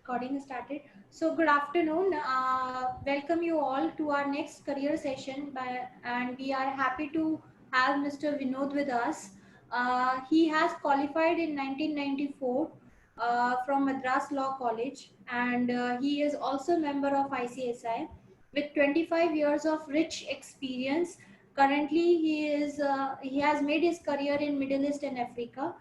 Recording started. So good afternoon. Welcome you all to our next career session and we are happy to have Mr. Vinod with us. He has qualified in 1994 from Madras Law College and he is also member of ICSI with 25 years of rich experience. Currently, he has made his career in Middle East and Africa.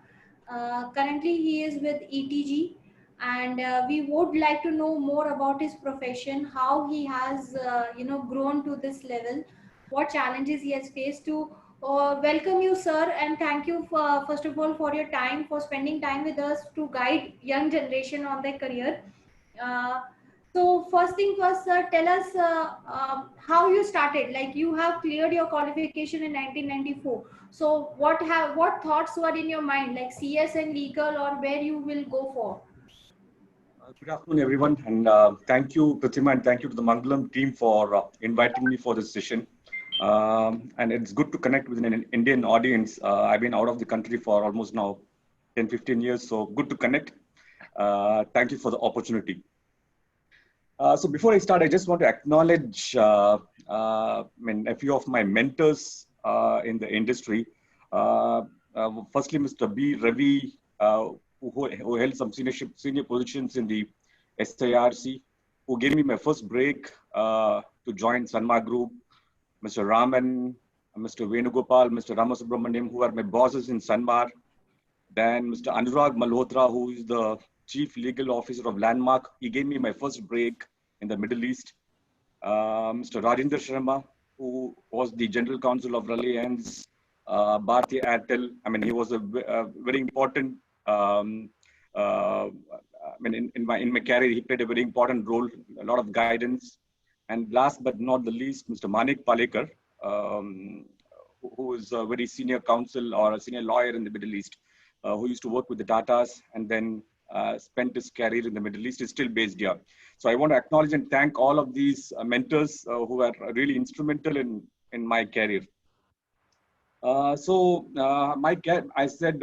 Currently, he is with ETG, and we would like to know more about his profession, how he has grown to this level, what challenges he has faced. To welcome you, sir, and thank you for, first of all, for your time, for spending time with us to guide young generation on their career. Uh, so first thing first, sir, tell us how you started. Like, you have cleared your qualification in 1994. So what thoughts were in your mind, like CS and legal, or where you will go for? Good afternoon, everyone, and thank you, Pratima, and thank you to the Mangalam team for inviting me for this session. And it's good to connect with an Indian audience. I've been out of the country for almost now 10, 15 years, so good to connect. Thank you for the opportunity. So before I start, I just want to acknowledge a few of my mentors in the industry. Firstly, Mr. B. Ravi, who held some senior positions in the SIRC, who gave me my first break to join Sanma Group. Mr. Raman, Mr. Venugopal, Mr. Ramasubramaniam, who are my bosses in Sanmar. Then Mr. Anurag Malhotra, who is the Chief Legal Officer of Landmark. He gave me my first break in the Middle East. Mr. Rajendra Sharma, who was the General Counsel of Reliance, Bharti Airtel. I mean, he was a very important, in my career, he played a very important role, a lot of guidance. And last but not the least, Mr. Manik Palekar, who is a very senior counsel or a senior lawyer in the Middle East, who used to work with the Tatas and then spent his career in the Middle East, is still based here. So I want to acknowledge and thank all of these mentors who are really instrumental in my career. I said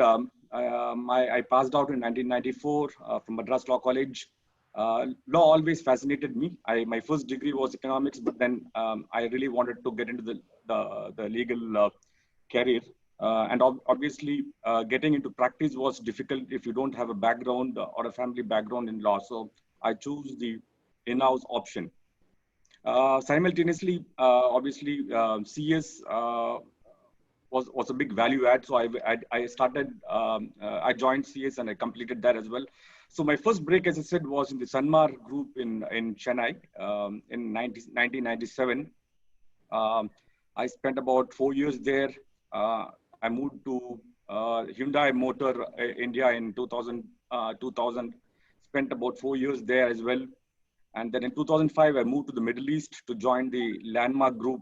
I passed out in 1994 from Madras Law College. Law always fascinated me. My first degree was economics, but then I really wanted to get into the legal career. And obviously, getting into practice was difficult if you don't have a background or a family background in law. So I chose the in-house option. Simultaneously, obviously, CS was a big value add. So I joined CS and I completed that as well. So my first break, as I said, was in the Sanmar Group in Chennai in 1997. I spent about 4 years there. I moved to Hyundai Motor India in 2000, spent about 4 years there as well. And then in 2005, I moved to the Middle East to join the Landmark Group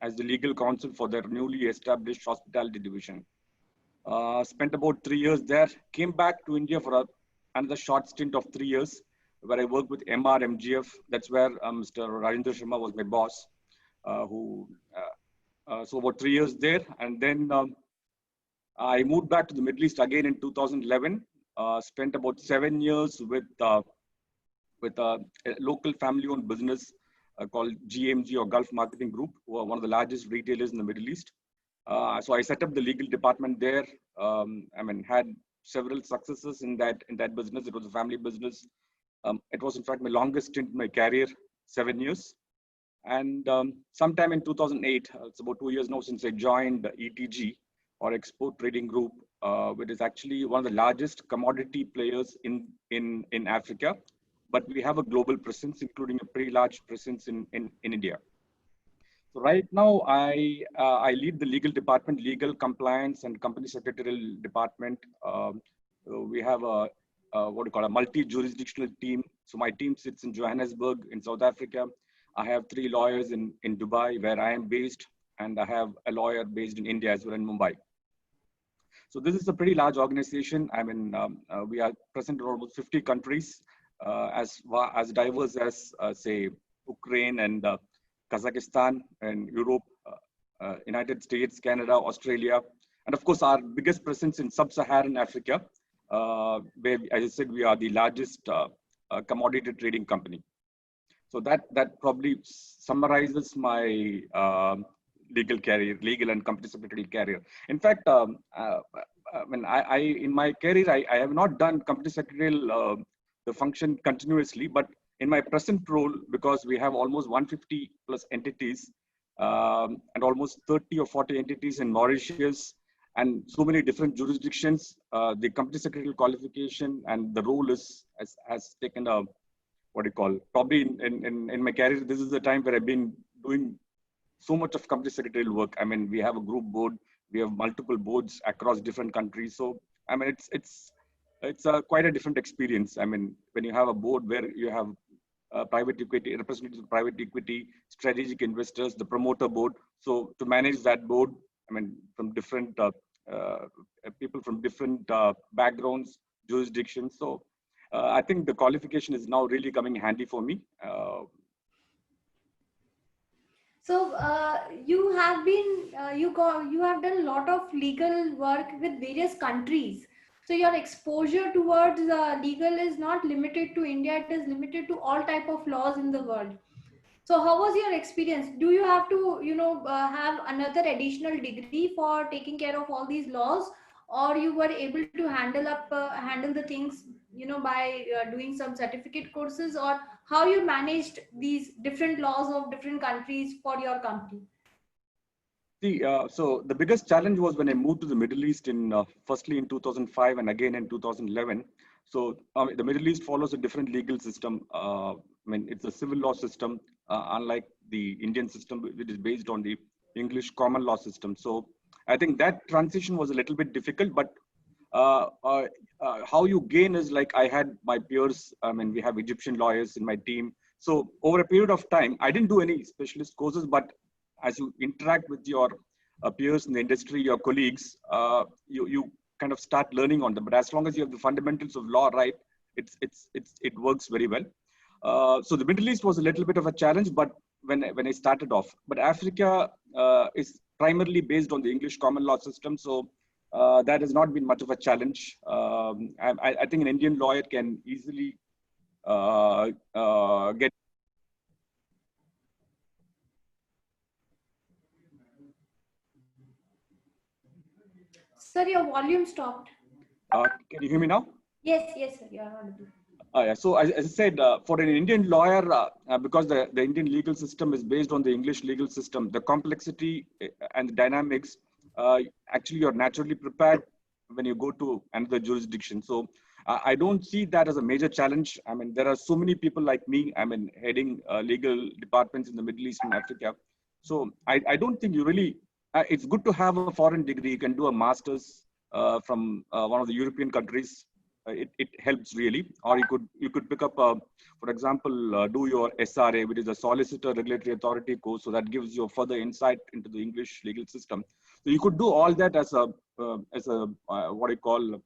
as the legal counsel for their newly established hospitality division. Spent about 3 years there, came back to India for another short stint of 3 years, where I worked with MRMGF. That's where Mr. Rajendra Sharma was my boss. So about 3 years there. And then I moved back to the Middle East again in 2011, spent about 7 years with a local family-owned business called GMG, or Gulf Marketing Group, who are one of the largest retailers in the Middle East. So I set up the legal department there. Had several successes in that business. It was a family business. It was, in fact, my longest stint in my career, 7 years. And sometime in 2008, it's about 2 years now since I joined ETG, or Export Trading Group, which is actually one of the largest commodity players in Africa. But we have a global presence, including a pretty large presence in India. So right now, I lead the legal department, legal compliance and company secretarial department. We have a multi-jurisdictional team. So my team sits in Johannesburg in South Africa. I have 3 lawyers in Dubai, where I am based, and I have a lawyer based in India as well, in Mumbai. So this is a pretty large organization. We are present in almost 50 countries, as diverse as, say, Ukraine and Kazakhstan and Europe, United States, Canada, Australia. And of course, our biggest presence in sub-Saharan Africa, where, as I said, we are the largest commodity trading company. So that probably summarizes my legal and company secretary career. In fact, when I in my career, I have not done company secretarial the function continuously, but in my present role, because we have almost 150 plus entities and almost 30 or 40 entities in Mauritius and so many different jurisdictions, the company secretarial qualification and the role has taken a what do you call probably in my career, this is the time where I've been doing so much of company secretarial work. I mean, we have a group board, we have multiple boards across different countries. So I mean, it's quite a different experience. I mean, when you have a board where you have private equity representatives of private equity, strategic investors, the promoter board. So to manage that board, I mean, from different uh, people from different backgrounds, jurisdictions. So I think the qualification is now really coming handy for me. So you have been you have done a lot of legal work with various countries. So your exposure towards legal is not limited to India; it is limited to all type of laws in the world. So how was your experience? Do you have to, have another additional degree for taking care of all these laws, or you were able to handle the things, by doing some certificate courses, or how you managed these different laws of different countries for your company? See, so the biggest challenge was when I moved to the Middle East in firstly in 2005 and again in 2011. So the Middle East follows a different legal system. I mean, it's a civil law system, unlike the Indian system, which is based on the English common law system. So I think that transition was a little bit difficult, but uh, uh, how you gain is like I had my peers. I mean, we have Egyptian lawyers in my team. So over a period of time, I didn't do any specialist courses, but as you interact with your peers in the industry, your colleagues, you kind of start learning on them. But as long as you have the fundamentals of law right, it works very well. So the Middle East was a little bit of a challenge, but when I started off, but Africa is primarily based on the English common law system, so that has not been much of a challenge. I think an Indian lawyer can easily get. Sir, your volume stopped. Can you hear me now? Yes, yes, sir, you are audible. Yeah. So as I said, for an Indian lawyer, because the Indian legal system is based on the English legal system, the complexity and the dynamics, actually you're naturally prepared when you go to another jurisdiction. So I don't see that as a major challenge. I mean, there are so many people like me, I mean, heading legal departments in the Middle East and Africa. So I don't think you really, it's good to have a foreign degree. You can do a master's from one of the European countries. It helps really. Or you could pick up for example, do your SRA, which is a solicitor regulatory authority course, so that gives you further insight into the English legal system. So you could do all that as a what do you call,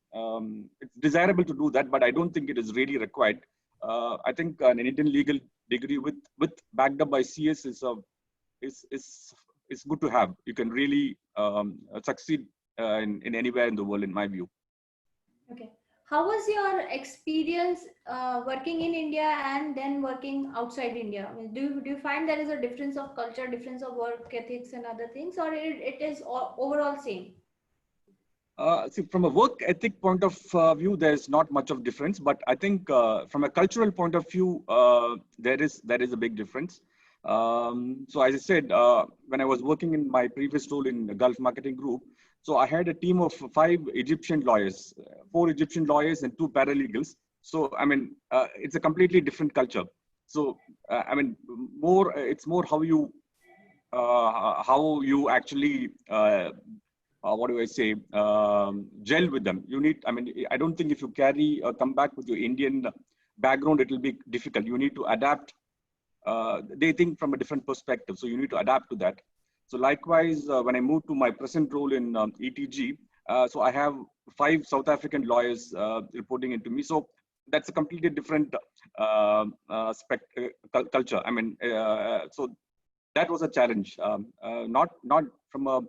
it's desirable to do that, but I don't think it is really required. I think an Indian legal degree with backed up by CS is good to have. You can really succeed in anywhere in the world, in my view. Okay. How was your experience working in India and then working outside India? I mean, do you find there is a difference of culture, difference of work ethics and other things, or it is overall same? See, from a work ethic point of view, there's not much of difference, but I think from a cultural point of view, there is a big difference. So as I said, when I was working in my previous role in the Gulf Marketing Group, so I had a team of 5 Egyptian lawyers, 4 Egyptian lawyers and 2 paralegals. So I mean, it's a completely different culture. So I mean, it's more how you actually what do I say, gel with them. You need, I mean, I don't think if you come back with your Indian background, it will be difficult. You need to adapt. They think from a different perspective, so you need to adapt to that. So likewise, when I moved to my present role in ETG, so I have 5 South African lawyers reporting into me. So that's a completely different culture. I mean, so that was a challenge. Not from a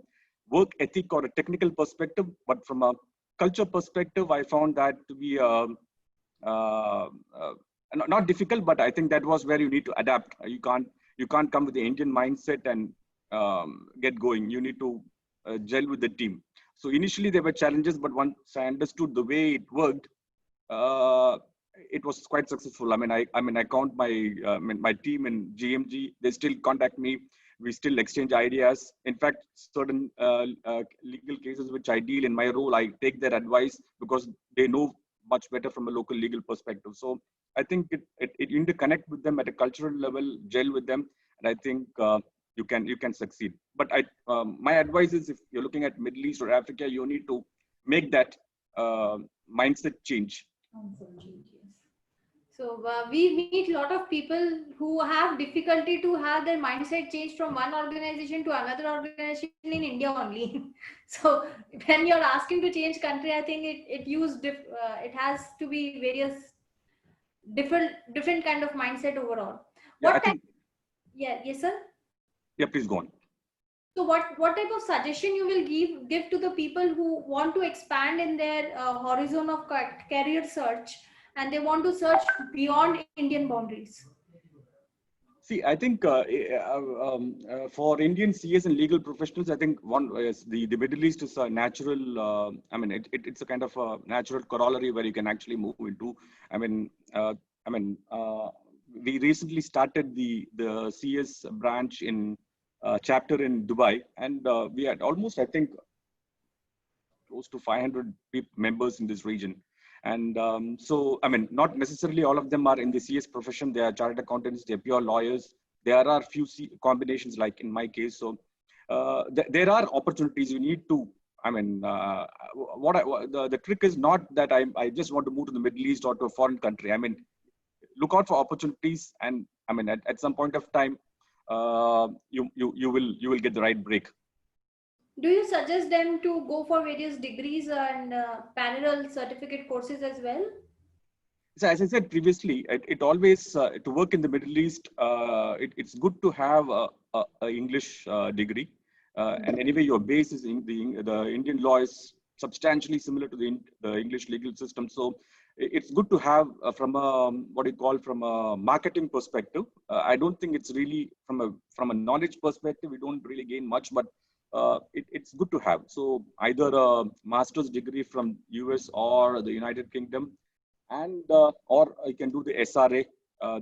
work ethic or a technical perspective, but from a culture perspective, I found that to be uh, not difficult, but I think that was where you need to adapt. You can't come with the Indian mindset and get going. You need to gel with the team. So initially there were challenges, but once I understood the way it worked, uh, it was quite successful. I count my team in GMG. They still contact me. We still exchange ideas. In fact, certain legal cases which I deal in my role, I take their advice because they know much better from a local legal perspective. So I think you need to connect with them at a cultural level, gel with them, and I think you can succeed. But my advice is, if you're looking at Middle East or Africa, you need to make that mindset change. So we meet a lot of people who have difficulty to have their mindset change from one organization to another organization in India only. So when you're asking to change country, I think it has to be various different kind of mindset overall. Yeah, I What type? think. Yeah, yes, sir. Yeah, please go on. So what type of suggestion you will give to the people who want to expand in their horizon of career search, and they want to search beyond Indian boundaries? See, I think for Indian CS and legal professionals, I think one is the Middle East is a natural. It's a kind of a natural corollary where you can actually move into. I mean, uh, I mean, uh, we recently started the CS branch in chapter in Dubai, and we had almost, I think, close to 500 members in this region. And so, I mean, not necessarily all of them are in the CS profession. They are chartered accountants, they're pure lawyers. There are few combinations, like in my case. So there are opportunities. You need to, I mean, the trick is not that I just want to move to the Middle East or to a foreign country. I mean, look out for opportunities. And I mean, at some point of time, you will get the right break. Do you suggest them to go for various degrees and parallel certificate courses as well? So as I said previously, it always to work in the Middle East, it's good to have a English degree, and anyway, your base is in the Indian law is substantially similar to the English legal system. So it's good to have from a what you call from a marketing perspective. I don't think it's really from a knowledge perspective. We don't really gain much, but it's good to have. So either a master's degree from US or the United Kingdom, and or you can do the SRA,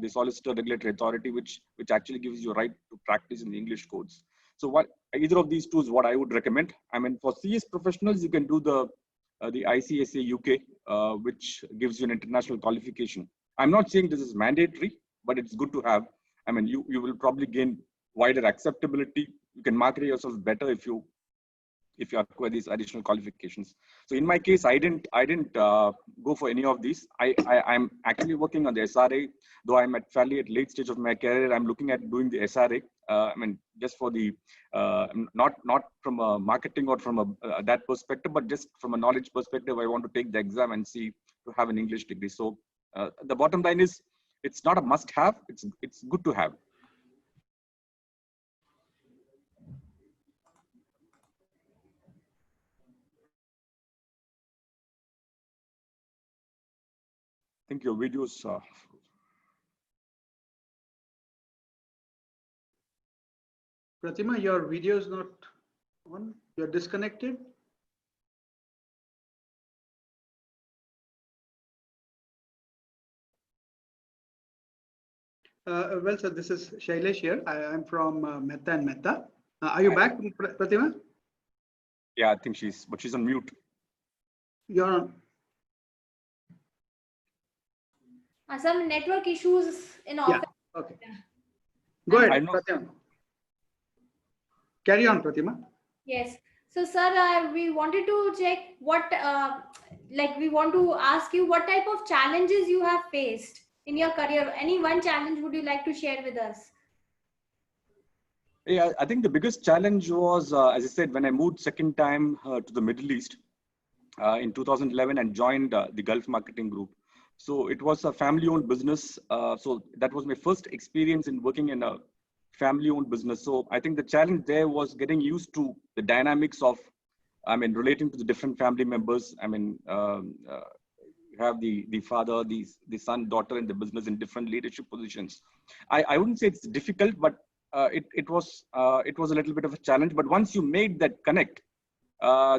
the Solicitor Regulatory Authority, which actually gives you a right to practice in the English codes. So what either of these two is what I would recommend. I mean, for CS professionals, you can do the ICSA UK, which gives you an international qualification. I'm not saying this is mandatory, but it's good to have. I mean, you will probably gain wider acceptability. You can market yourself better if you acquire these additional qualifications. So in my case, I didn't go for any of these. I'm actually working on the SRA, though I'm at fairly at late stage of my career. I'm looking at doing the SRA. I mean, just for the not from a marketing or from a that perspective, but just from a knowledge perspective. I want to take the exam and see to have an English degree. So the bottom line is, it's not a must-have. It's good to have. I think your videos. Pratima, your video is not on. You're disconnected. Well, sir, this is Shailesh here. I'm from Mehta and Mehta. Are you back, Pratima? Yeah, I think she's on mute. You're on. Some network issues in office. Yeah. Okay. Go I ahead, know. Pratima. Carry on, Pratima. Yes. So, sir, we wanted to check we want to ask you what type of challenges you have faced in your career. Any one challenge would you like to share with us? Yeah, I think the biggest challenge was, as I said, when I moved second time to the Middle East in 2011 and joined the Gulf Marketing Group. So it was a family-owned business. So that was my first experience in working in a family-owned business. So I think the challenge there was getting used to the dynamics of, I mean, relating to the different family members. I mean, you have the father, the son, daughter in the business in different leadership positions. I wouldn't say it's difficult, but it was a little bit of a challenge. But once you made that connect,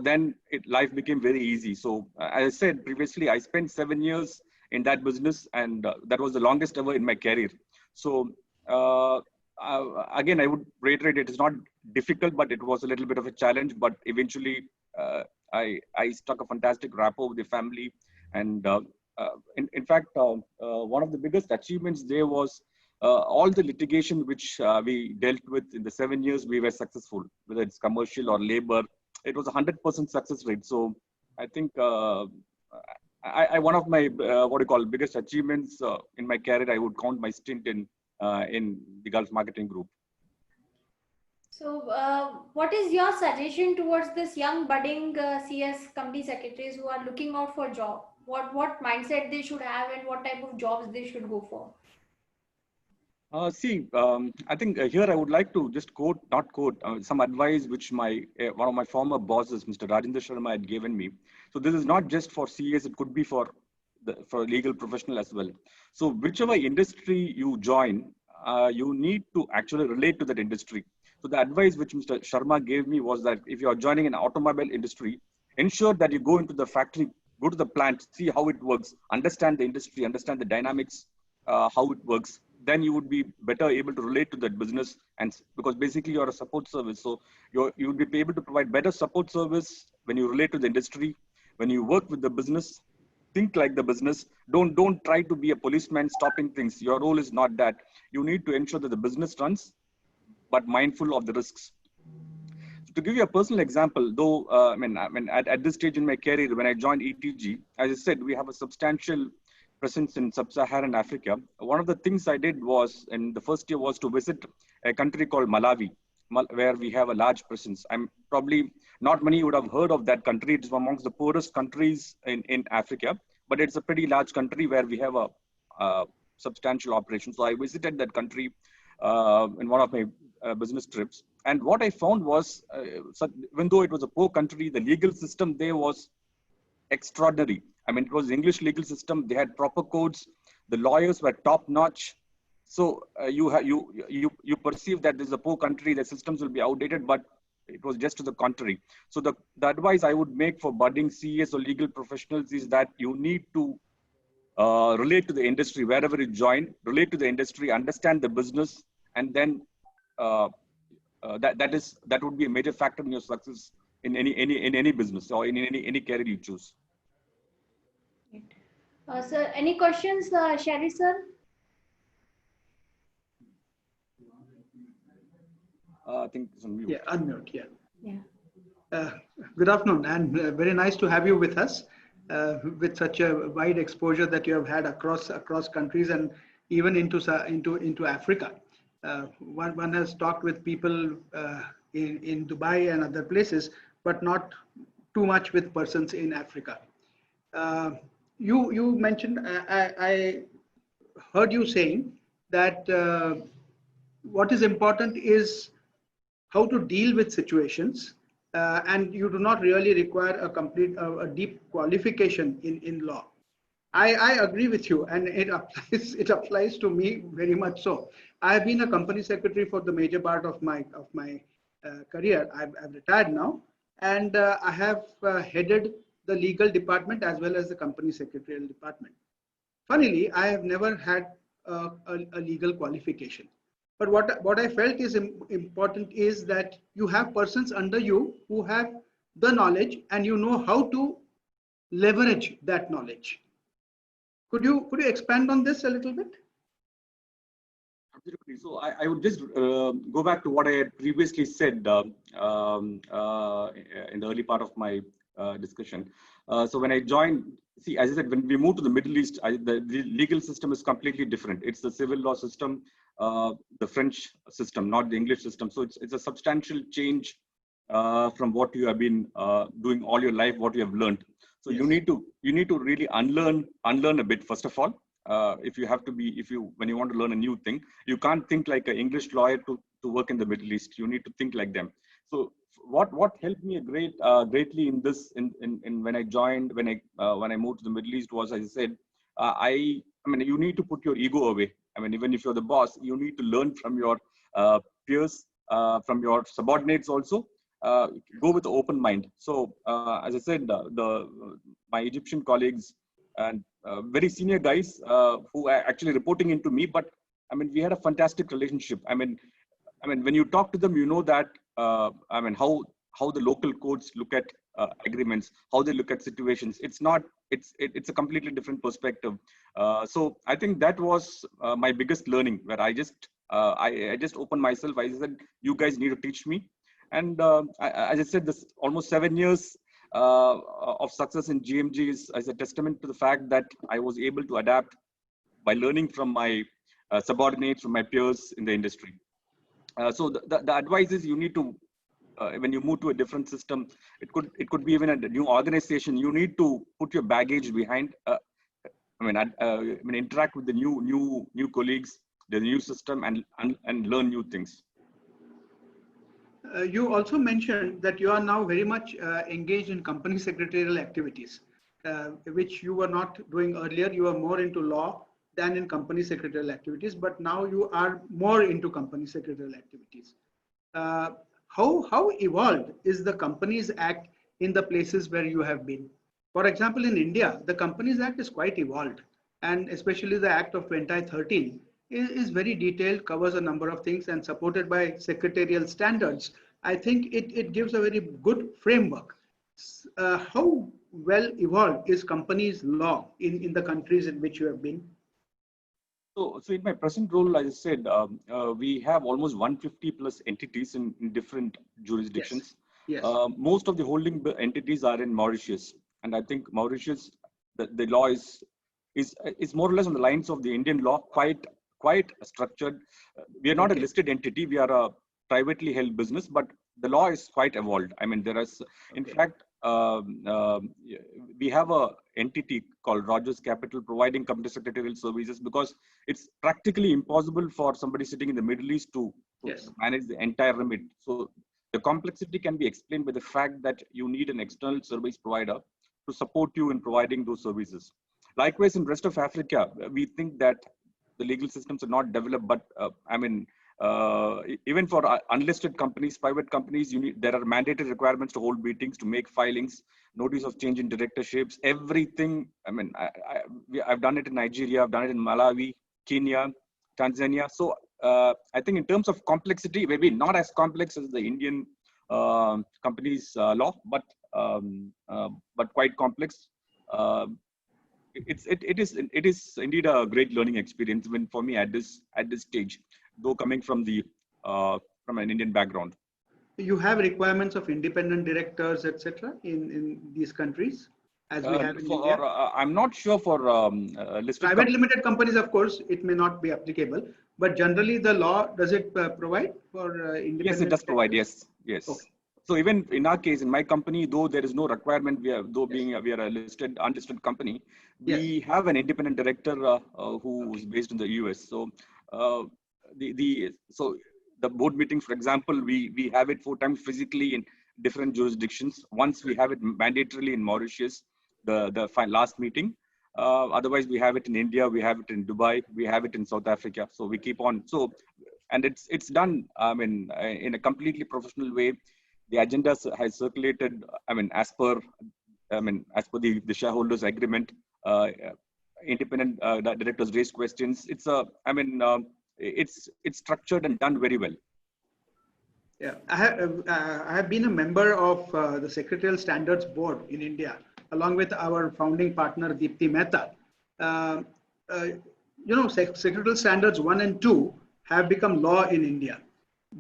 then life became very easy. So as I said previously, I spent 7 years in that business, and that was the longest ever in my career. So uh, again, I would reiterate, it is not difficult, but it was a little bit of a challenge. But eventually, I struck a fantastic rapport with the family, and in fact, one of the biggest achievements there was all the litigation which we dealt with in the 7 years. We were successful, whether it's commercial or labor. It was 100% success rate. So I think one of my what do you call biggest achievements in my career, I would count my stint in the Gulf Marketing Group. So, what is your suggestion towards this young budding CS company secretaries who are looking out for job? What mindset they should have and what type of jobs they should go for? I think here I would like to just not quote, some advice which one of my former bosses, Mr. Rajendra Sharma, had given me. So this is not just for CAs; it could be for a legal professional as well. So whichever industry you join, you need to actually relate to that industry. So the advice which Mr. Sharma gave me was that if you are joining an automobile industry, ensure that you go into the factory, go to the plant, see how it works, understand the industry, understand the dynamics, how it works. Then you would be better able to relate to that business, and because basically you're a support service, so you would be able to provide better support service when you relate to the industry. When you work with the business, think like the business. Don't try to be a policeman stopping things. Your role is not that. You need to ensure that the business runs, but mindful of the risks. To give you a personal example, though, at this stage in my career, when I joined ETG, as I said, we have a substantial presence in sub-Saharan Africa. One of the things I did was, in the first year, was to visit a country called Malawi, where we have a large presence. I'm probably not many would have heard of that country. It's amongst the poorest countries in Africa, but it's a pretty large country where we have a substantial operation. So I visited that country in one of my business trips. And what I found was, even though it was a poor country, the legal system there was extraordinary. I mean, it was the English legal system. They had proper codes. The lawyers were top notch. So you perceive that this is a poor country, the systems will be outdated, but it was just to the contrary. So the advice I would make for budding CAs or legal professionals is that you need to relate to the industry wherever you join, relate to the industry, understand the business, and then uh, that would be a major factor in your success in any business or in any career you choose. Sir, any questions, Sherry sir? I think it's on mute. Yeah, unmute. Yeah. Yeah. Good afternoon, and very nice to have you with us with such a wide exposure that you have had across countries and even into Africa. One has talked with people in Dubai and other places, but not too much with persons in Africa. You mentioned, I heard you saying that what is important is how to deal with situations, and you do not really require a deep qualification in law. I agree with you, and it applies to me very much so. I have been a company secretary for the major part of my career. I've retired now, and I have headed the legal department as well as the company secretarial department. Funnily, I have never had a legal qualification. But what I felt is important is that you have persons under you who have the knowledge and you know how to leverage that knowledge. Could you expand on this a little bit? Absolutely. So I would just go back to what I had previously said in the early part of my discussion. So when I joined, see, as I said, when we moved to the Middle East, the legal system is completely different. It's the civil law system, the French system, not the English system. So it's a substantial change from what you have been doing all your life, what you have learned. So Yes. you need to really unlearn a bit, first of all. When you want to learn a new thing, you can't think like an English lawyer to work in the Middle East. You need to think like them. So what helped me greatly in this in when I joined when I moved to the Middle East was, as I said, I mean, you need to put your ego away. I mean, even if you're the boss, you need to learn from your peers, from your subordinates also. Go with an open mind. So as I said, my Egyptian colleagues and very senior guys who are actually reporting into me, but I mean, we had a fantastic relationship. I mean, when you talk to them, you know that I mean how the local courts look at agreements, how they look at situations. It's not. It's a completely different perspective. So I think that was my biggest learning, where I just opened myself. I said, you guys need to teach me. And as I said, this almost 7 years of success in GMG is as a testament to the fact that I was able to adapt by learning from my subordinates, from my peers in the industry. So the advice is, you need to when you move to a different system, it could be even a new organization. You need to put your baggage behind. I mean, interact with the new colleagues, the new system, and learn new things. You also mentioned that you are now very much engaged in company secretarial activities, which you were not doing earlier. You were more into law than in company secretarial activities, but now you are more into company secretarial activities. Uh, how evolved is the Companies Act in the places where you have been? For example, in India, the Companies Act is quite evolved, and especially the Act of 2013 is very detailed, covers a number of things, and supported by secretarial standards. I think it gives a very good framework. How well evolved is companies law in the countries in which you have been? So in my present role, as I said, we have almost 150 plus entities in different Yes. jurisdictions. Yes. Most of the holding entities are in Mauritius, and I think Mauritius, the law is more or less on the lines of the Indian law, quite structured. We are not a Okay. listed entity; we are a privately held business, but the law is quite evolved. I mean, there is, in Okay. fact, we have a entity called Rogers Capital providing company secretarial services, because it's practically impossible for somebody sitting in the Middle East to Yes. manage the entire remit. So the complexity can be explained by the fact that you need an external service provider to support you in providing those services. Likewise, in rest of Africa, we think that the legal systems are not developed, but I mean, even for unlisted companies, private companies, there are mandatory requirements to hold meetings, to make filings, notice of change in directorships, everything. I mean, I've done it in Nigeria, I've done it in Malawi, Kenya, Tanzania. So I think in terms of complexity, maybe not as complex as the Indian companies law, but quite complex. Uh, it is indeed a great learning experience when for me at this stage, though coming from an Indian background. You have requirements of independent directors, etc., in these countries, as we have in India. I'm not sure for listed Private companies. limited companies, of course, it may not be applicable, but generally the law, does it provide for Yes, it independent does provide. directors? Yes, yes. Okay. So even in our case, in my company, though there is no requirement, Yes. we are a unlisted company, Yes. we have an independent director who is based in the US. So uh, so the board meetings, for example, we have it 4 times physically in different jurisdictions. Once we have it mandatorily in Mauritius, the last meeting. Otherwise, we have it in India, we have it in Dubai, we have it in South Africa. So we keep on. So and it's done. I mean, in a completely professional way. The agenda has circulated. I mean, as per the shareholders' agreement. Independent directors raise questions. It's structured and done very well. Yeah, I have been a member of the Secretarial Standards Board in India, along with our founding partner Deepthi Mehta. Uh, uh, Secretarial Standards 1 and 2 have become law in India.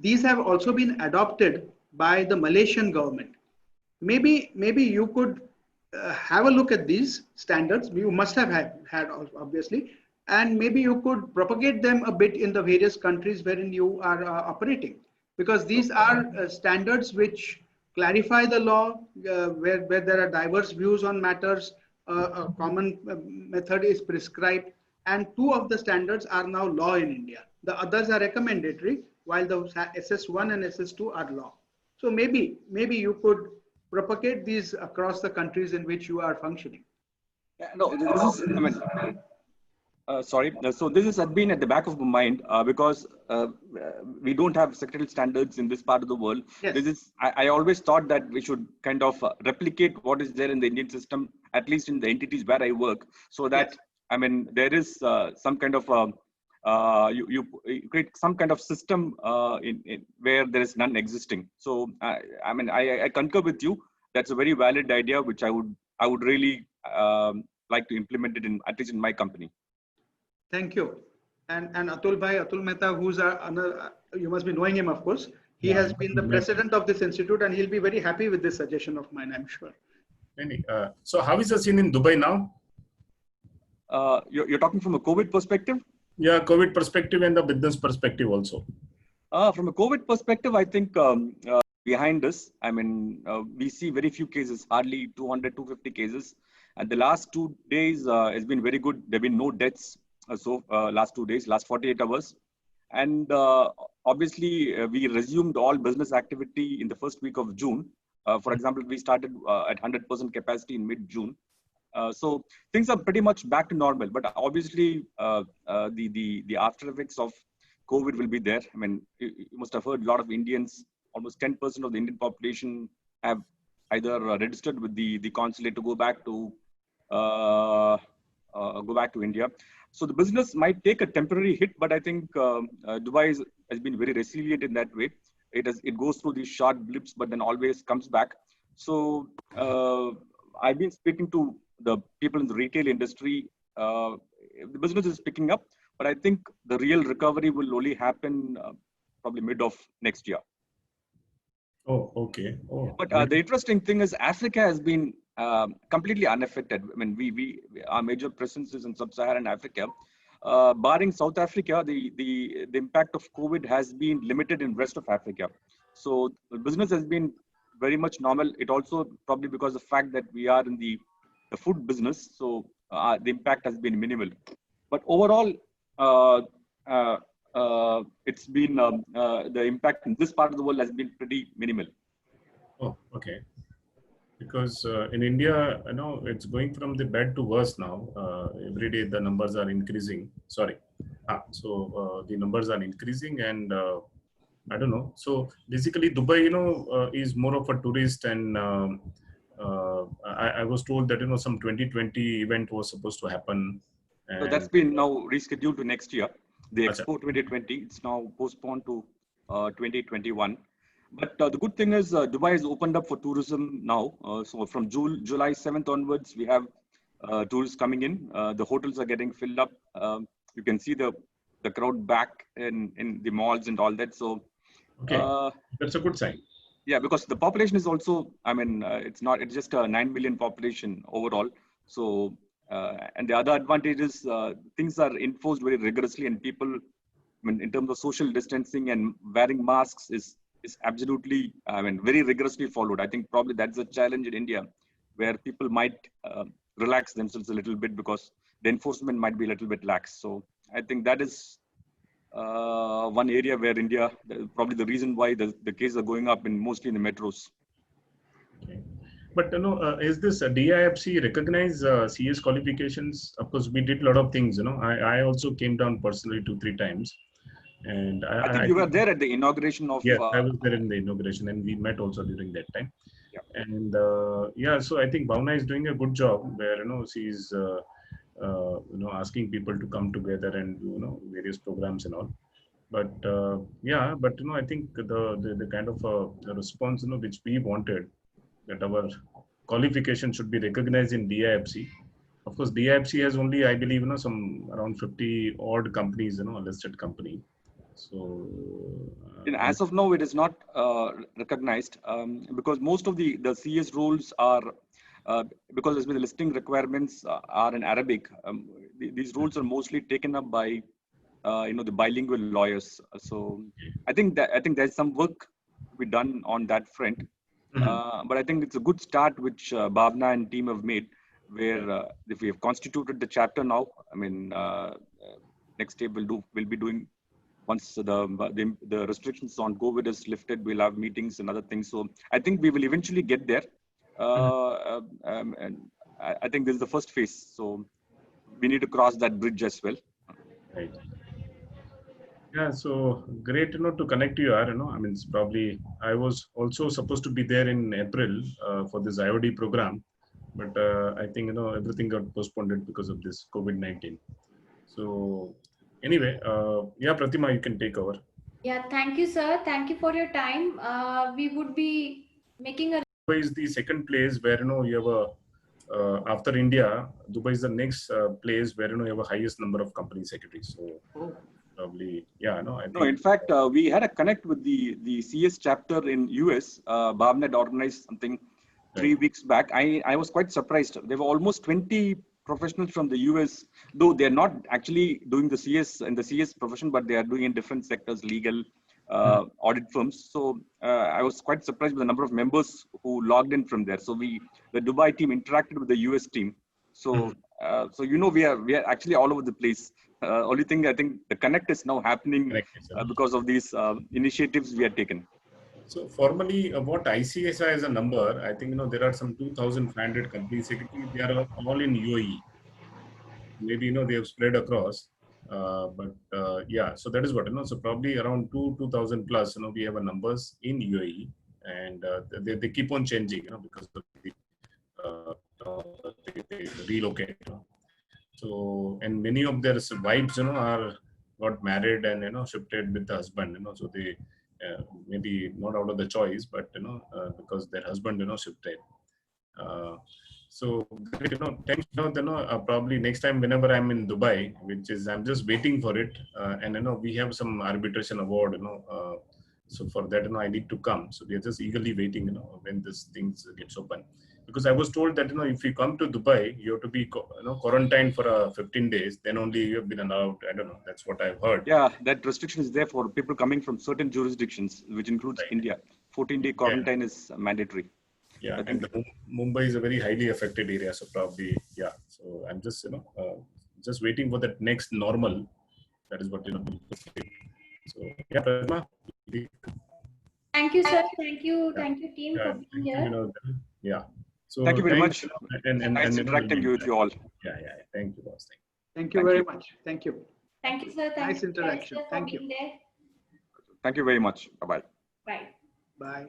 These have also been adopted by the Malaysian government. Maybe you could have a look at these standards. You must have had obviously, and maybe you could propagate them a bit in the various countries wherein you are operating, because these are standards which clarify the law, where there are diverse views on matters. A common method is prescribed, and two of the standards are now law in India. The others are recommendatory, while the SS1 and SS2 are law. So maybe you could propagate these across the countries in which you are functioning. Yeah, no, this is, I mean, sorry. So this has been at the back of my mind because we don't have secretarial standards in this part of the world. Yes. This is I always thought that we should kind of replicate what is there in the Indian system, at least in the entities where I work, so that Yes. I mean there is some kind of you create some kind of system in where there is none existing. So I mean I concur with you. That's a very valid idea, which I would really like to implement it in at least in my company. Thank you. And Atul Mehta, who's another, you must be knowing him, of course. He Yeah, has been the president of this institute, and he'll be very happy with this suggestion of mine, I'm sure. so how is the scene in Dubai now? You're talking from a COVID perspective? Yeah, COVID perspective and the business perspective also. From a COVID perspective, I think behind us, I mean, we see very few cases, hardly 200, 250 cases. And the last 2 days has been very good. There have been no deaths. Last 2 days, last 48 hours. And obviously, we resumed all business activity in the first week of June. For example, we started at 100% capacity in mid-June. So things are pretty much back to normal. But obviously, the after effects of COVID will be there. I mean, you must have heard a lot of Indians, almost 10% of the Indian population have either registered with the consulate to go back to India. So the business might take a temporary hit, but I think Dubai has been very resilient in that way. It goes through these short blips, but then always comes back. So I've been speaking to the people in the retail industry. The business is picking up, but I think the real recovery will only happen probably mid of next year. Oh, okay. Oh, but the interesting thing is Africa has been completely unaffected. I mean, our major presence is in sub-Saharan Africa. Barring South Africa, the impact of COVID has been limited in rest of Africa. So the business has been very much normal. It also probably because of the fact that we are in the food business, so the impact has been minimal. But overall, it's been the impact in this part of the world has been pretty minimal. Oh, okay. Because in India, it's going from the bad to worse now. Every day the numbers are increasing. Sorry. So the numbers are increasing, and I don't know. So basically, Dubai, is more of a tourist, and I was told that some 2020 event was supposed to happen. So that's been now rescheduled to next year. The Achha. Expo 2020, it's now postponed to 2021. But the good thing is Dubai has opened up for tourism now. So from July 7th onwards, we have tourists coming in. The hotels are getting filled up. You can see the crowd back in the malls and all that. So okay, that's a good sign. Yeah, because the population is also, I mean, it's just a 9 million population overall. So, and the other advantage is things are enforced very rigorously, and people, I mean, in terms of social distancing and wearing masks is absolutely, I mean, very rigorously followed. I think probably that's a challenge in India, where people might relax themselves a little bit because the enforcement might be a little bit lax. So I think that is one area where India, probably the reason why the cases are going up mostly in the metros. Okay. But is this DIFC recognize CS qualifications? Of course, we did a lot of things. I also came down personally 2-3 times, and I think you were there at the inauguration of. Yes, I was there in the inauguration, and we met also during that time. Yeah. And so I think Bhavna is doing a good job where she's asking people to come together and do various programs and all. But I think the kind of the response which we wanted, that our qualification should be recognized in DIFC. Of course, DIFC has only, I believe, some around 50 odd companies, a listed company. So as of now, it is not recognized because most of the CS rules are because there's been the listing requirements are in Arabic. These rules are mostly taken up by the bilingual lawyers. So I think there's some work to be done on that front. But I think it's a good start which Bhavna and team have made, where if we have constituted the chapter now, I mean, next day we'll be doing once the restrictions on COVID is lifted, we'll have meetings and other things. So I think we will eventually get there. And I think this is the first phase. So we need to cross that bridge as well. Right. Yeah, so great, to connect to you. I mean, it's probably, I was also supposed to be there in April for this IOD program, but I think, everything got postponed because of this COVID-19. So anyway, yeah, Pratima, you can take over. Yeah, thank you, sir. Thank you for your time. We would be making a Dubai is the second place where, you have after India, Dubai is the next place where, you have a highest number of company secretaries. So probably, yeah, I think. No, in fact, we had a connect with the CS chapter in US. Bhavna organized something 3 weeks back. I was quite surprised. There were almost 20 professionals from the US, though they're not actually doing the CS in the CS profession, but they are doing in different sectors, legal, audit firms. So I was quite surprised with the number of members who logged in from there. So the Dubai team interacted with the US team. So we are actually all over the place. Only thing I think the connect is now happening because of these initiatives we have taken. So formally, what ICSI as a number, I think there are some 2,500 company secretaries. They are all in UAE. Maybe they have spread across, but yeah. So that is what So probably around 2,000 plus. We have a numbers in UAE, and they keep on changing. Because of the they relocate. So, and many of their wives, are got married and shifted with the husband. So they maybe not out of the choice, but because their husband shifted. So thanks. Probably next time whenever I'm in Dubai, which is I'm just waiting for it, and we have some arbitration award. So for that, I need to come. So we are just eagerly waiting. When this things gets open. Because I was told that if you come to Dubai, you have to be quarantined for 15 days. Then only you have been allowed. I don't know. That's what I've heard. Yeah, that restriction is there for people coming from certain jurisdictions, which includes India. 14-day quarantine is mandatory. Yeah, and Mumbai is a very highly affected area, so probably So I'm just just waiting for that next normal. That is what So yeah, Pratima. Thank you, sir. Thank you, team, for being here. Yeah. So thank you very much. And nice interacting with you all. Yeah. Thank you, boss. Thank you very much. Thank you. Thank you, sir. Nice interaction. Thank you. Thank you very much. Bye-bye. Bye. Bye.